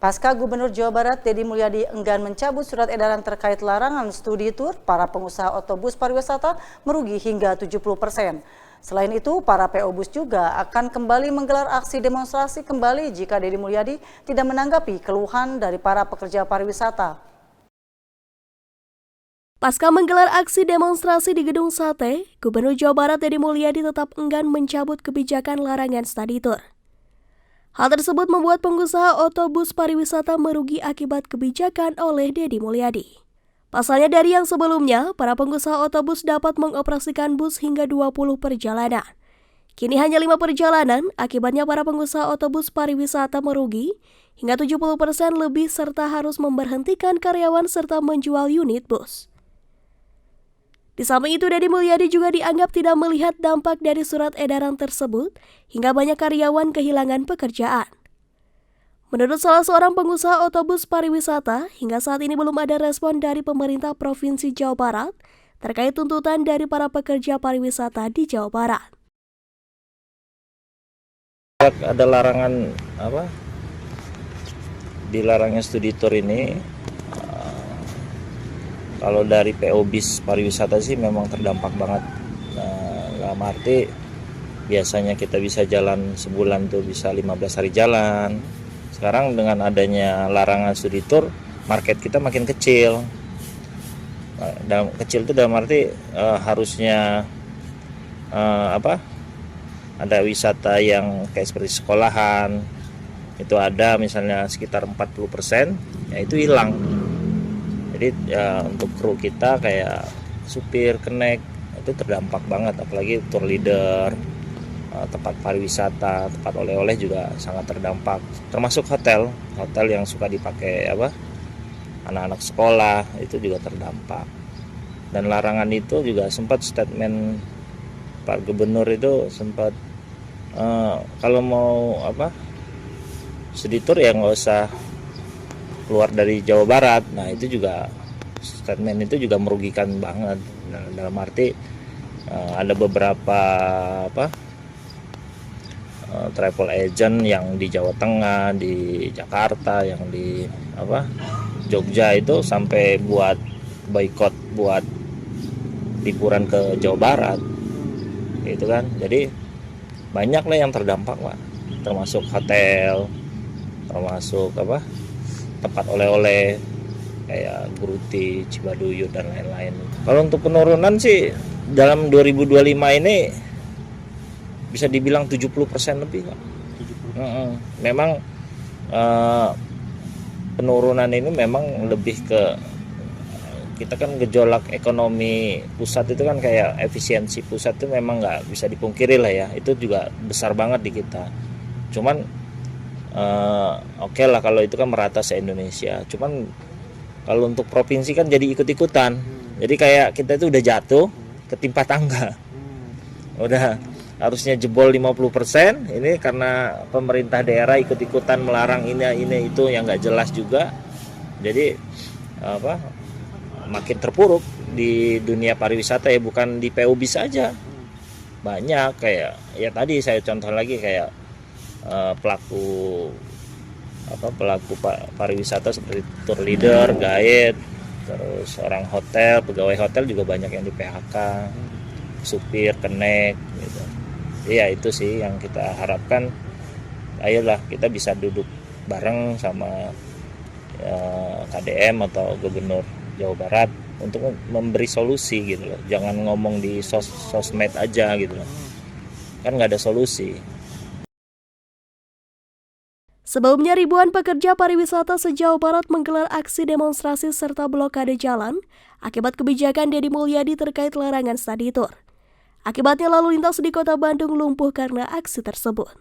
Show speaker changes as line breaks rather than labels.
Pasca Gubernur Jawa Barat Deddy Mulyadi enggan mencabut surat edaran terkait larangan studi tur, para pengusaha otobus pariwisata merugi hingga 70%. Selain itu, para PO bus juga akan kembali menggelar aksi demonstrasi kembali jika Deddy Mulyadi tidak menanggapi keluhan dari para pekerja pariwisata.
Pasca menggelar aksi demonstrasi di Gedung Sate, Gubernur Jawa Barat Deddy Mulyadi tetap enggan mencabut kebijakan larangan study tour. Hal tersebut membuat pengusaha otobus pariwisata merugi akibat kebijakan oleh Deddy Mulyadi. Pasalnya dari yang sebelumnya, para pengusaha otobus dapat mengoperasikan bus hingga 20 perjalanan. Kini hanya 5 perjalanan, akibatnya para pengusaha otobus pariwisata merugi hingga 70% lebih serta harus memberhentikan karyawan serta menjual unit bus. Di samping itu, Deddy Mulyadi juga dianggap tidak melihat dampak dari surat edaran tersebut hingga banyak karyawan kehilangan pekerjaan. Menurut salah seorang pengusaha otobus pariwisata, hingga saat ini belum ada respon dari pemerintah Provinsi Jawa Barat terkait tuntutan dari para pekerja pariwisata di Jawa Barat.
Ada larangan dilarangnya studi tour ini. Kalau dari PO bis pariwisata sih memang terdampak banget. Dalam arti biasanya kita bisa jalan sebulan tuh bisa 15 hari jalan. Sekarang dengan adanya larangan studi tour, market kita makin kecil. Kecil itu dalam arti harusnya ada wisata yang kayak seperti sekolahan. Itu ada misalnya sekitar 40%, ya itu hilang. Jadi untuk kru kita kayak supir, kenek itu terdampak banget, apalagi tour leader, tempat pariwisata, tempat oleh-oleh juga sangat terdampak. Termasuk hotel yang suka dipakai anak-anak sekolah itu juga terdampak. Dan larangan itu juga sempat statement Pak Gubernur itu sempat kalau mau studi tour ya nggak usah keluar dari Jawa Barat. Nah itu juga statement itu juga merugikan banget. Nah, dalam arti ada beberapa travel agent yang di Jawa Tengah, di Jakarta, yang di Jogja itu sampai buat boikot buat liburan ke Jawa Barat, gitu kan. Jadi banyak lah yang terdampak, Pak. Termasuk hotel, termasuk tempat oleh-oleh kayak Gruti, Cibaduyut dan lain-lain. Kalau untuk penurunan sih dalam 2025 ini bisa dibilang 70% lebih, Pak. 70%. Memang penurunan ini memang lebih ke kita kan gejolak ekonomi pusat itu kan kayak efisiensi pusat itu memang nggak bisa dipungkiri lah ya, itu juga besar banget di kita. Cuman oke lah kalau itu kan merata se-Indonesia. Cuman kalau untuk provinsi kan jadi ikut-ikutan. Jadi kayak kita itu udah jatuh ketimpa tangga. Udah harusnya jebol 50%, ini karena pemerintah daerah ikut-ikutan melarang ini itu yang nggak jelas juga. Jadi makin terpuruk di dunia pariwisata ya, bukan di PO bis saja. Banyak kayak ya tadi saya contoh lagi kayak pelaku pariwisata seperti tour leader, guide, terus orang hotel, pegawai hotel juga banyak yang di PHK, supir, kenek gitu. Ya itu sih yang kita harapkan. Ayolah kita bisa duduk bareng sama KDM atau Gubernur Jawa Barat untuk memberi solusi gitu loh. Jangan ngomong di sosmed aja gitu loh. Kan nggak ada solusi.
Sebelumnya ribuan pekerja pariwisata se-Jawa Barat menggelar aksi demonstrasi serta blokade jalan akibat kebijakan Deddy Mulyadi terkait larangan study tour. Akibatnya lalu lintas di Kota Bandung lumpuh karena aksi tersebut.